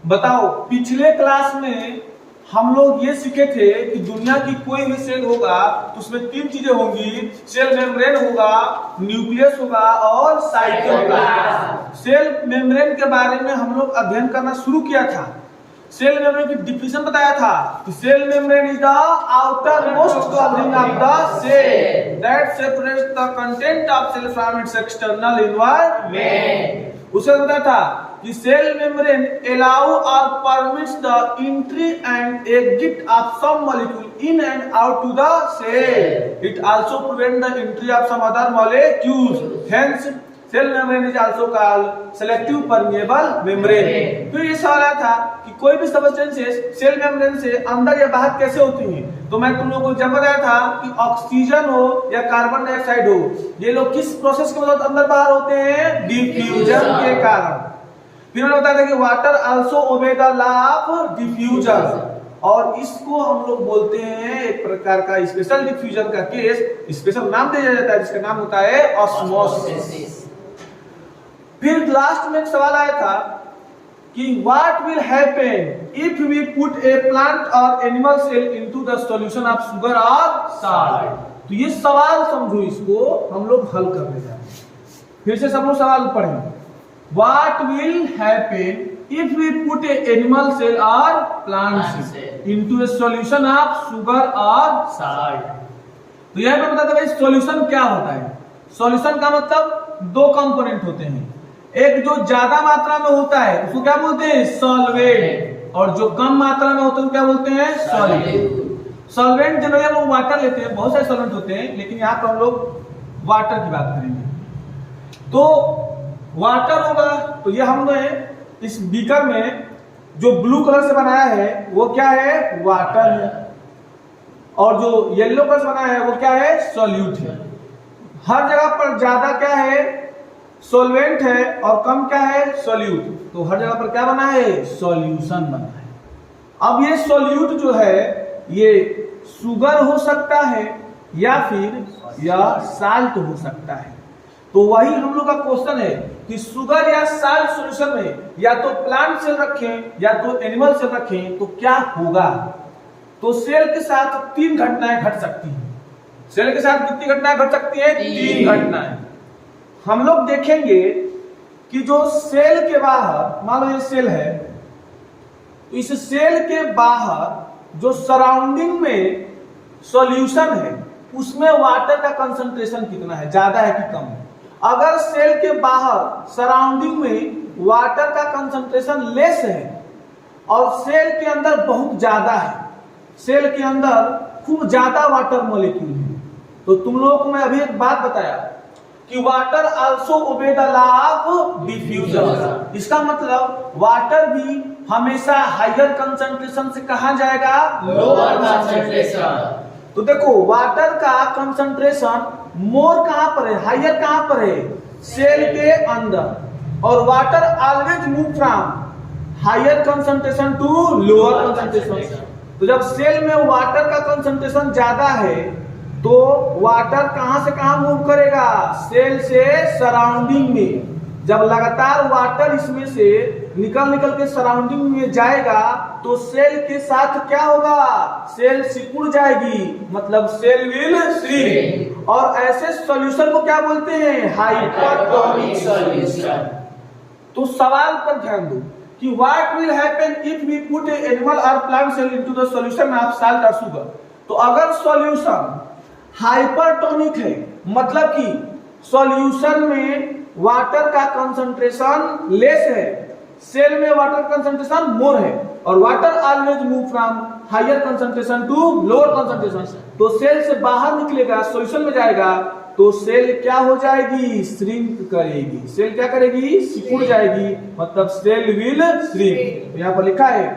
बताओ, पिछले क्लास में हम लोग ये सीखे थे कि दुनिया की कोई भी सेल होगा तो उसमें तीन चीजें होंगी। सेल मेम्ब्रेन होगा, न्यूक्लियस होगा और साइटोप्लाज्म। सेल मेम्ब्रेन के बारे में हम लोग अध्ययन करना शुरू किया था। सेल मेम्ब्रेन की डिफिनेशन बताया था कि cell membrane is the outermost covering of the cell that separates the content of cell from its external environment. उसे बताया था कि cell membrane allow or permits the entry and exit of some molecule in and out to the cell. It also prevents the entry of some other molecules. Hence, cell membrane is also called selective permeable membrane. फिर ये सवाल आया था कि कोई भी substances cell membrane से अंदर या बाहर कैसे होती हैं। तो मैं तुम लोगों को जब बताया था कि ऑक्सीजन हो या कार्बन डाइऑक्साइड हो, ये लोग किस प्रोसेस के मतलब अंदर बाहर होते हैं? डिफ्यूजन के कारण। फिर मैंने बताया था कि water also obey the law of diffusion, और इसको हम लोग बोलते हैं एक प्रकार का स्पेशल डिफ्यूजन का केस, स्पेशल नाम दिया जाता है जिसका नाम होता है ऑस्मोसिस। फिर लास्ट में एक सवाल आया था कि what will happen if we put a plant और animal cell into the solution of sugar और साल्ट। तो ये सवाल समझो, इसको हम लोग हल करने जा रहे हैं। फिर से सब लोग सवाल पढ़ेंगे। What will happen if we put a animal cell or plant cell into a solution of sugar or salt? तो यहाँ पे बताते भाई सॉल्यूशन क्या होता है। सॉल्यूशन का मतलब दो कंपोनेंट होते हैं, एक जो ज्यादा मात्रा में होता है उसको क्या बोलते हैं? सॉल्वेंट, और जो कम मात्रा में होता है उसको क्या बोलते हैं? सॉल्यूट। सॉल्वेंट जनरली हम लोग वाटर लेते हैं, बहुत सारे सॉल्वेंट होते हैं, लेकिन यहाँ पर हम लोग वाटर की बात करेंगे। तो वाटर होगा तो ये हमने इस बीकर में जो ब्लू कलर से बनाया है वो क्या है? वाटर है, और जो येलो कलर से बनाया है वो क्या है? सॉल्यूट है। हर जगह पर ज्यादा क्या है? सॉल्वेंट है, और कम क्या है? सॉल्यूट। तो हर जगह पर क्या बना है? सॉल्यूशन बना है। अब ये सॉल्यूट जो है ये शुगर हो सकता है या फिर या साल्ट हो सकता है। तो वही हम लोग का क्वेश्चन है कि शुगर या साल्ट सॉल्यूशन में या तो प्लांट सेल रखें या तो एनिमल सेल रखें तो क्या होगा। तो सेल के साथ तीन घटनाएं घट सकती हैं। सेल के साथ कितनी घटनाएं घट सकती हैं? तीन घटनाएं। हम लोग देखेंगे कि जो सेल के बाहर, मान लो ये सेल है, तो इस सेल के बाहर जो सराउंडिंग में सॉल्यूशन है उसमें वाटर का कंसंट्रेशन कितना है, ज्यादा है कि कम है। अगर सेल के बाहर सराउंडिंग में वाटर का कंसंट्रेशन लेस है और सेल के अंदर बहुत ज्यादा है, सेल के अंदर खूब ज्यादा वाटर मॉलिक्यूल है, तो तुम लोगों को मैं अभी एक बात बताया कि water also obey the law of diffusion. इसका मतलब वाटर भी हमेशा हायर कंसंट्रेशन से कहां जाएगा? Lower concentration. तो देखो वाटर का कंसंट्रेशन मोर कहां पर है? हायर कहां पर है? सेल के अंदर। और water always move from higher concentration to lower concentration. तो जब सेल में वाटर का कंसंट्रेशन ज्यादा है तो वाटर कहां से कहां मूव करेगा? सेल से सराउंडिंग में। जब लगातार वाटर इसमें से निकल के सराउंडिंग में जाएगा तो सेल के साथ क्या होगा? सेल सिकुड़ जाएगी, मतलब सेल विल श्रिंक। और ऐसे सॉल्यूशन को क्या बोलते हैं? Hypertonic solution. तो सवाल पर ध्यान दो कि what will happen if we put a animal और plant cell into the solution of salt और शुगर। तो अगर सॉल्यूशन हाइपरटोनिक है, मतलब कि सॉल्यूशन में वाटर का कंसंट्रेशन लेस है, सेल में वाटर कंसंट्रेशन मोर है, और water always move from higher concentration to lower concentration, तो सेल से बाहर निकलेगा, सॉल्यूशन में जाएगा, तो सेल क्या हो जाएगी? श्रिंक करेगी। सेल क्या करेगी? सिकुड़ जाएगी, मतलब सेल विल श्रिंक। यहाँ पर लिखा है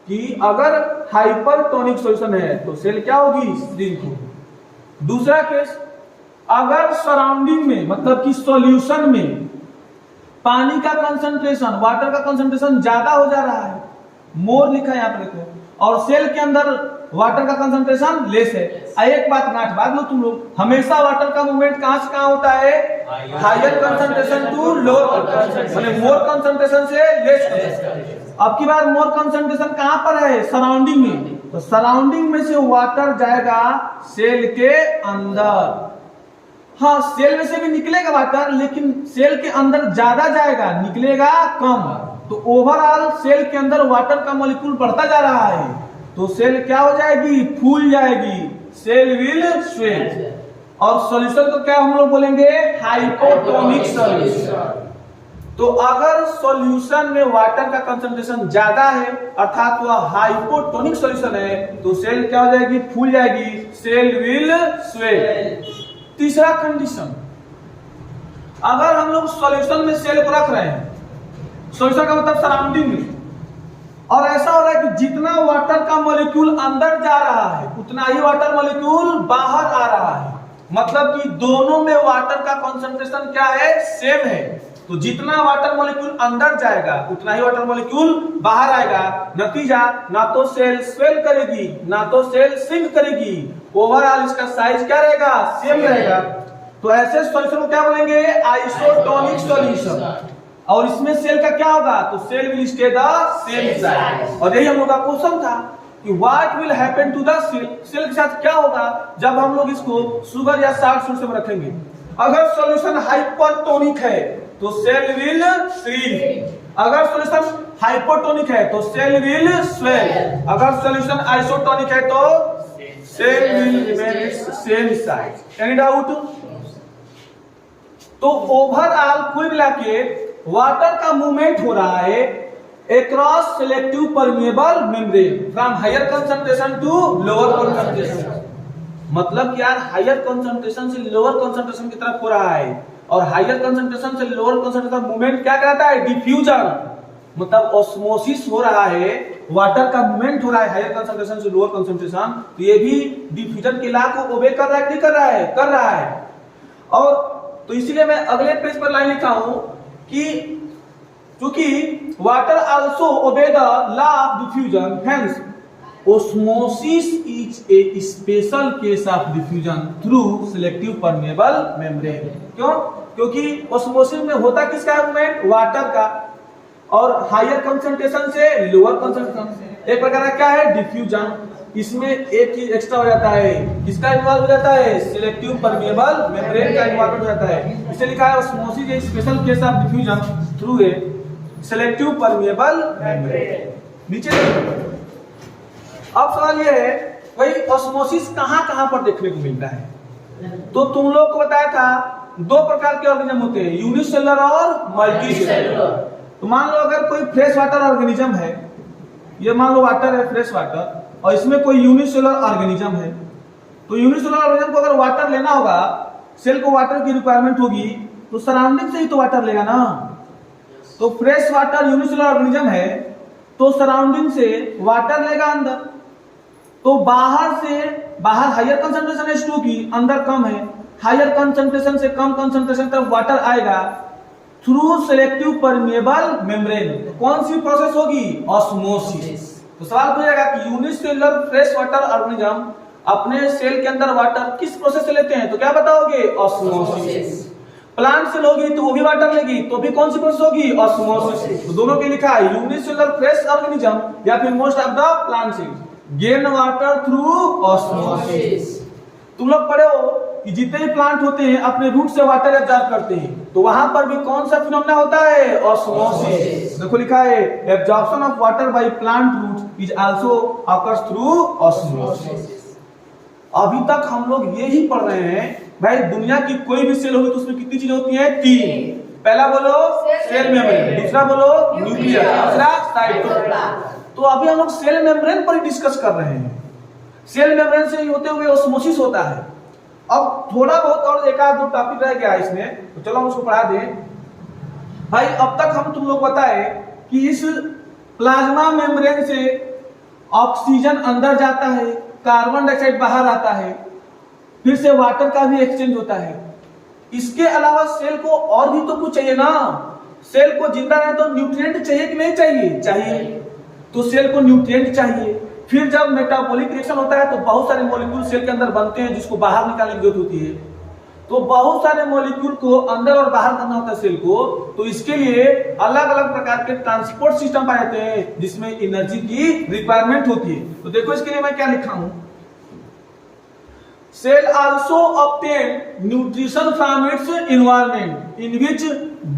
कि अगर हाइपरटोनिक सॉल्यूशन है तो सेल क्या होगी? श्रिंक होगी। दूसरा केस, अगर सराउंडिंग में मतलब कि सॉल्यूशन में पानी का कंसंट्रेशन, वाटर का कंसंट्रेशन ज्यादा हो जा रहा है, मोर लिखा है यहाँ पर देखो, और सेल के अंदर वाटर का कंसंट्रेशन लेस है। एक बात गांठ बांध लो तुम लोग, हमेशा वाटर का मूवमेंट कहां से कहां होता है? Higher concentration to lower concentration, माने मोर कंसंट्रेशन से लेस कंसंट्रेशन। अब की बार मोर कंसंट्रेशन कहां पर है? सराउंडिंग में। तो सराउंडिंग में से वाटर जाएगा सेल के अंदर। हाँ, सेल में से भी निकलेगा वाटर, लेकिन सेल के अंदर ज्यादा जाएगा, निकलेगा कम। तो ओवरऑल सेल के अंदर वाटर का मॉलिक्यूल बढ़ता जा रहा है, तो सेल क्या हो जाएगी? फूल जाएगी, सेल विल स्वेल। और सॉल्यूशन को क्या हम लोग बोलेंगे? Hypotonic solution. तो अगर सॉल्यूशन में वाटर का कंसंट्रेशन ज्यादा है, अर्थात वह हाइपोटोनिक सॉल्यूशन है, तो सेल क्या हो जाएगी? फूल जाएगी, सेल विल स्वेल। तीसरा कंडीशन, अगर हम लोग सॉल्यूशन में सेल को रख रहे हैं, सॉल्यूशन का मतलब सराउंडिंग में, और ऐसा हो रहा है कि जितना वाटर का मॉलिक्यूल अंदर जा रहा है उतना ही वाटर मॉलिक्यूल बाहर आ रहा है, मतलब कि दोनों में वाटर का कंसंट्रेशन क्या है? सेम है। तो जितना वाटर मॉलिक्यूल अंदर जाएगा उतना ही वाटर मॉलिक्यूल बाहर आएगा। नतीजा, ना तो सेल स्वेल करेगी ना तो सेल सिंक करेगी, ओवरऑल इसका साइज क्या रहेगा? सेम रहेगा। तो ऐसे सॉल्यूशन को क्या बोलेंगे? Isotonic solution. और इसमें सेल का क्या होगा? तो cell will stay the same size. और यही हम लोग का क्वेश्चन था कि what will happen to the cell, cell के साथ क्या होगा जब हम लोग इसको शुगर या साल्ट सोर्स में रखेंगे। अगर सॉल्यूशन हाइपरटोनिक है तो सेल विल श्रिंक, अगर सॉल्यूशन हाइपोटोनिक है तो सेल विल स्वेल, अगर सॉल्यूशन आइसोटोनिक है तो cell will remain same size. Any doubt? तो ओवरऑल कुल मिला के वाटर का मूवमेंट हो रहा है across selective permeable membrane from higher concentration to lower concentration. मतलब कि यार हायर कंसंट्रेशन से लोअर कंसंट्रेशन की तरफ हो रहा है, और हायर कंसंट्रेशन से लोअर कंसंट्रेशन मूवमेंट क्या कहलाता है? डिफ्यूजन। मतलब ऑस्मोसिस हो रहा है, वाटर का मूवमेंट हो रहा है हायर कंसंट्रेशन से लोअर कंसंट्रेशन, तो ये भी डिफ्यूजन के लॉ को ओबे कर रहा है, नहीं कर रहा है? कर रहा है। और तो इसीलिए मैं अगले पेज पर लाइन लिखा हूं कि क्योंकि water also obey the law of diffusion, hence osmosis is a special case of diffusion through selective permeable membrane। क्यों? क्योंकि osmosis में होता किसका मूवमेंट? वाटर का, और हायर कंसंट्रेशन से लोअर कंसंट्रेशन। एक प्रकार का क्या है? डिफ्यूजन। इसमें एक चीज एक्स्ट्रा हो जाता है, किसका इन्वॉल्व हो जाता है? सिलेक्टिव परमेबल मेम्ब्रेन का इन्वॉल्वमेंट हो जाता है। इसे लिखा है osmosis is a special case of diffusion through a selective permeable membrane। नीचे अब सवाल ये है, भाई ऑस्मोसिस कहां पर देखने को मिलता है? तो तुम लोग को बताया था दो प्रकार के ऑर्गेनिज्म होते हैं, यूनिसेलुलर और मल्टीसेलुलर। तो मान लो अगर कोई फ्रेश वाटर ऑर्गेनिज्म है, ये मान लो वाटर है, फ्रेश वाटर, और इसमें कोई यूनिसेलुलर ऑर्गेनिज्म है, तो यूनिसेलुलर ऑर्गेनिज्म को अगर वाटर लेना होगा, सेल को वाटर की रिक्वायरमेंट होगी, तो सराउंडिंग से ही तो वाटर लेगा ना। तो फ्रेश वाटर यूनिसेलुलर ऑर्गेनिज्म है तो सराउंडिंग से वाटर लेगा अंदर, तो बाहर हायर कंसंट्रेशन है H2 की, अंदर कम है, हायर कंसंट्रेशन से कम कंसंट्रेशन तक वाटर आएगा थ्रू सेलेक्टिव परमेबल मेम्ब्रेन। तो कौन सी प्रोसेस होगी? ऑस्मोसिस। तो सवाल पूछेगा कि यूनिसेलुलर फ्रेश वाटर ऑर्गेनिज्म अपने सेल के अंदर वाटर किस प्रोसेस से लेते हैं? तो क्या बताओगे? ऑस्मोसिस। प्लांट सेल होगी तो वो भी वाटर लेगी, तो भी कौन सी प्रोसेस होगी? ऑस्मोसिस। तो दोनों के लिखा है यूनिसेलुलर फ्रेश ऑर्गेनिज्म या फिर most of the plant cell gain water through osmosis. तुम लोग पढ़े हो कि जितने भी प्लांट होते हैं अपने रूट से वाटर एब्जॉर्ब करते हैं, तो वहां पर भी कौन सा फिनोमेना होता है? ऑस्मोसिस। देखो लिखा है absorption of water by plant root is also occurs through osmosis. अभी तक हम लोग ये ही पढ़ रहे हैं भाई, दुनिया की कोई भी सेल होगी तो उसमें कितनी चीजें होती हैं? 3। पहला बोलो सेल मेम्ब्रेन, दूसरा बोलो न्यूक्लियस, तीसरा साइटोप्लाज्म। तो अभी हम लोग सेल मेम्ब्रेन पर ही डिस्कस कर रहे हैं। सेल मेम्ब्रेन से होते हुए ऑस्मोसिस होता है। अब थोड़ा बहुत और एक आध दो टॉपिक रह गया इसमें, तो चलो हम उसको पढ़ा दें। भाई अब तक हम तुम लोग बताए कि इस प्लाज्मा मेम्ब्रेन से ऑक्सीजन अंदर जाता है, कार्बन डाइऑक्साइड बाहर आता है, फिर से वाटर का भी एक्सचेंज होता है। इसके अलावा सेल को और भी तो कुछ चाहिए ना। सेल को जिंदा रहे तो न्यूट्रिएंट चाहिए कि नहीं चाहिए? चाहिए। तो सेल को न्यूट्रिएंट चाहिए। फिर जब मेटाबॉलिक रिएक्शन होता है तो बहुत सारे मॉलिक्यूल सेल के अंदर बनते हैं जिसको बाहर निकालने की जरूरत होती है। तो बहुत सारे मॉलिक्यूल को अंदर और बाहर करना होता है सेल को, तो इसके लिए अलग अलग प्रकार के ट्रांसपोर्ट सिस्टम पाए जाते हैं जिसमें एनर्जी की रिक्वायरमेंट होती है। तो देखो इसके लिए मैं क्या लिखा हूं, cell also obtain nutrition from its environment in which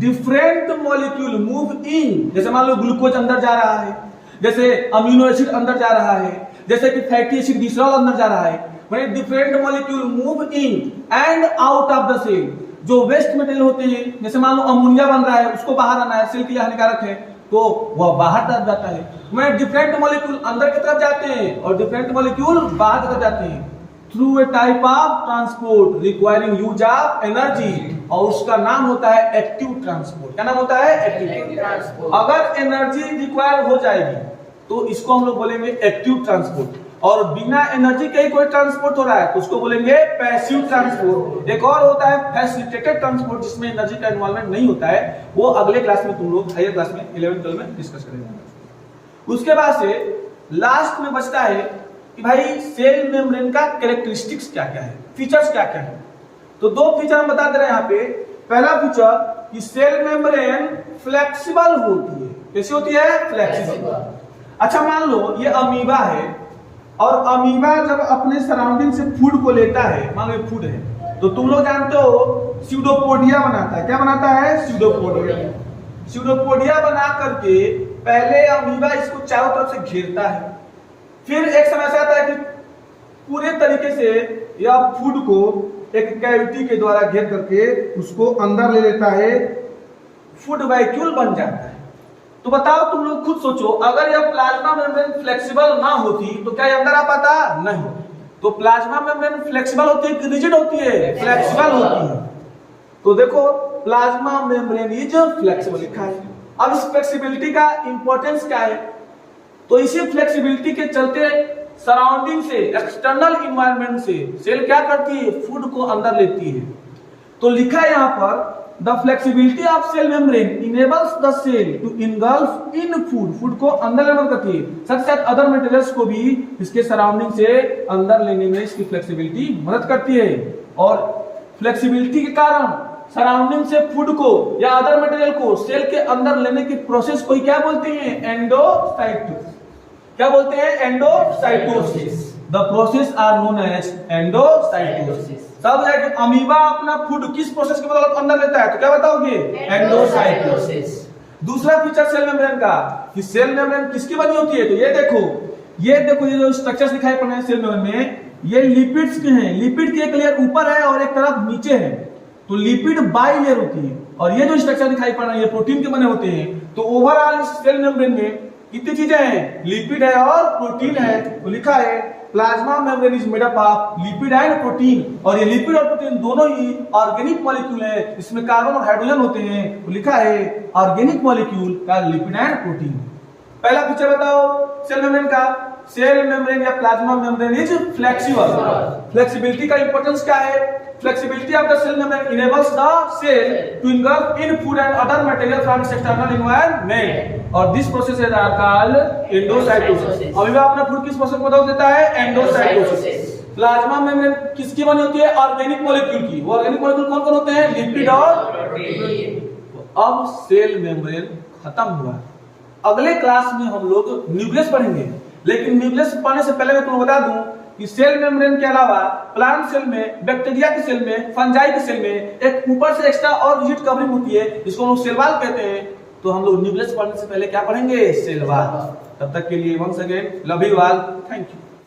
different molecule move in. जैसे मान लो ग्लूकोज अंदर जा रहा है, जैसे अमीनो एसिड अंदर जा रहा है, जैसे कि फैटी एसिड ग्लिसरॉल अंदर जा रहा है, different molecule move in and out of the cell. जो वेस्ट मटेरियल होते हैं, जैसे मान लो अमोनिया बन रहा है, उसको बाहर आना है, सेल के लिए हानिकारक है, तो वह बाहर तरफ जाता है। डिफरेंट मॉलिक्यूल अंदर की तरफ जाते हैं और डिफरेंट मॉलिक्यूल बाहर की तरफ जाते हैं through a type of transport requiring use of energy, और उसका नाम होता है एक्टिव ट्रांसपोर्ट। क्या नाम होता है? Active transport. अगर एनर्जी रिक्वायर हो जाएगी तो इसको हम लोग बोलेंगे एक्टिव ट्रांसपोर्ट, और बिना एनर्जी के ही कोई ट्रांसपोर्ट हो रहा है तो उसको बोलेंगे पैसिव ट्रांसपोर्ट। एक और होता है फैसिलिटेटेड ट्रांसपोर्ट, जिसमें एनर्जी का इन्वॉल्वमेंट नहीं होता है, वो अगले क्लास में तुम लोग हायर क्लास में 11 12 में डिस्कस करेंगे। उसके बाद से लास्ट में बचता है कि भाई सेल मेम्ब्रेन का कैरेक्टरिस्टिक्स क्या क्या है, फीचर्स क्या क्या है। तो दो फीचर हम बता दे रहे हैं यहाँ पे। पहला फीचर कि सेल मेम्ब्रेन फ्लेक्सिबल होती है। कैसी होती है? फ्लेक्सिबल। अच्छा मान लो ये अमीबा है, और अमीबा जब अपने सराउंडिंग से फूड को लेता है, मान लो फूड है, तो तुम लोग जानते हो स्यूडोपोडिया बनाता है। क्या बनाता है? स्यूडोपोडिया। स्यूडोपोडिया बना करके पहले अमीबा इसको चारों तरफ से घेरता है, फिर एक समय ऐसा आता है कि पूरे तरीके से यह फूड को एक कैविटी के द्वारा घेर करके उसको अंदर ले लेता है, फूड वैक्यूल बन जाता है। तो बताओ तुम लोग खुद सोचो, अगर यह प्लाज्मा मेम्ब्रेन फ्लेक्सिबल ना होती तो क्या ये अंदर आ पाता? नहीं। तो प्लाज्मा मेम्ब्रेन फ्लेक्सिबल होती है कि रिजिड होती है? फ्लेक्सिबल होती है। तो देखो प्लाज्मा मेम्ब्रेन इज फ्लेक्सिबल लिखा है। अब इस फ्लेक्सिबिलिटी का इंपॉर्टेंस क्या है? तो इसी फ्लेक्सिबिलिटी के चलते सराउंडिंग से, एक्सटर्नल इन्वायरमेंट से सेल क्या करती है? फूड को अंदर लेती है। तो लिखा है यहाँ पर The flexibility of cell membrane enables the cell to engulf in food. Food को अंदर लेने करती है, साथ साथ अदर मटेरियल्स को भी इसके सराउंडिंग से अंदर लेने में इसकी फ्लेक्सिबिलिटी मदद करती है। और फ्लेक्सिबिलिटी के कारण सराउंडिंग से फूड को या अदर मटेरियल को सेल के अंदर लेने की प्रोसेस को क्या बोलते हैं? एंडोसाइटोसिस। क्या बोलते हैं? Endocytosis. The process are known as endocytosis। सब है कि अमीबा अपना फूड किस प्रोसेस के बदौलत अंदर लेता है, तो क्या बताओगे? एंडोसाइटोसिस। दूसरा फीचर सेल मेम्ब्रेन का कि सेल मेम्ब्रेन किसकी बनी होती है, तो ये देखो ये जो स्ट्रक्चर्स दिखाई पड़ रहे हैं सेल मेम्ब्रेन में, ये लिपिड्स के हैं। लिपिड की एक लेयर ऊपर है और एक तरफ नीचे है, तो लिपिड बाई लेयर होती है। और ये जो स्ट्रक्चर दिखाई पड़ रहे हैं ये प्रोटीन के बने होते हैं। तो ओवरऑल इस सेल मेम्ब्रेन में कितनी चीजें हैं? लिपिड है और प्रोटीन है। तो लिखा है plasma membrane is made up of lipid and protein, और ये लिपिड और प्रोटीन दोनों ही ऑर्गेनिक मॉलिक्यूल है, इसमें कार्बन और हाइड्रोजन होते हैं। तो लिखा है ऑर्गेनिक मॉलिक्यूल का लिपिड एंड प्रोटीन। पहला फीचर बताओ सेल मेम्ब्रेन का। सेल मेम्ब्रेन या plasma membrane is flexible. Flexibility का इंपॉर्टेंस क्या है? Flexibility of the cell membrane enables the cell to engulf in food and other material from its external environment, और this process is called endocytosis। Amoeba अपना food किस process को बदल देता है? एंडोसाइटोसिस। प्लाज्मा मेम्ब्रेन किसकी बनी होती है? ऑर्गेनिक मॉलिक्यूल की। वो ऑर्गेनिक मॉलिक्यूल कौन कौन होते हैं? लिपिड और प्रोटीन। अब सेल मेम्ब्रेन खत्म हुआ। अगले क्लास में हम लोग न्यूक्लियस पढ़ेंगे, लेकिन न्यूक्लियस पढ़ने से पहले मैं तुम्हें बता दूं कि सेल मेम्ब्रेन के अलावा प्लांट सेल में, बैक्टीरिया के सेल में, फंजाई के सेल में एक ऊपर से एक्स्ट्रा और रिजिड कवरिंग होती है जिसको हम लोग सेल वॉल कहते हैं। तो हम लोग न्यूक्लियस पढ़ने से पहले क्या पढ़ेंगे? Cell wall. तब तक के लिए once again love you all, thank you.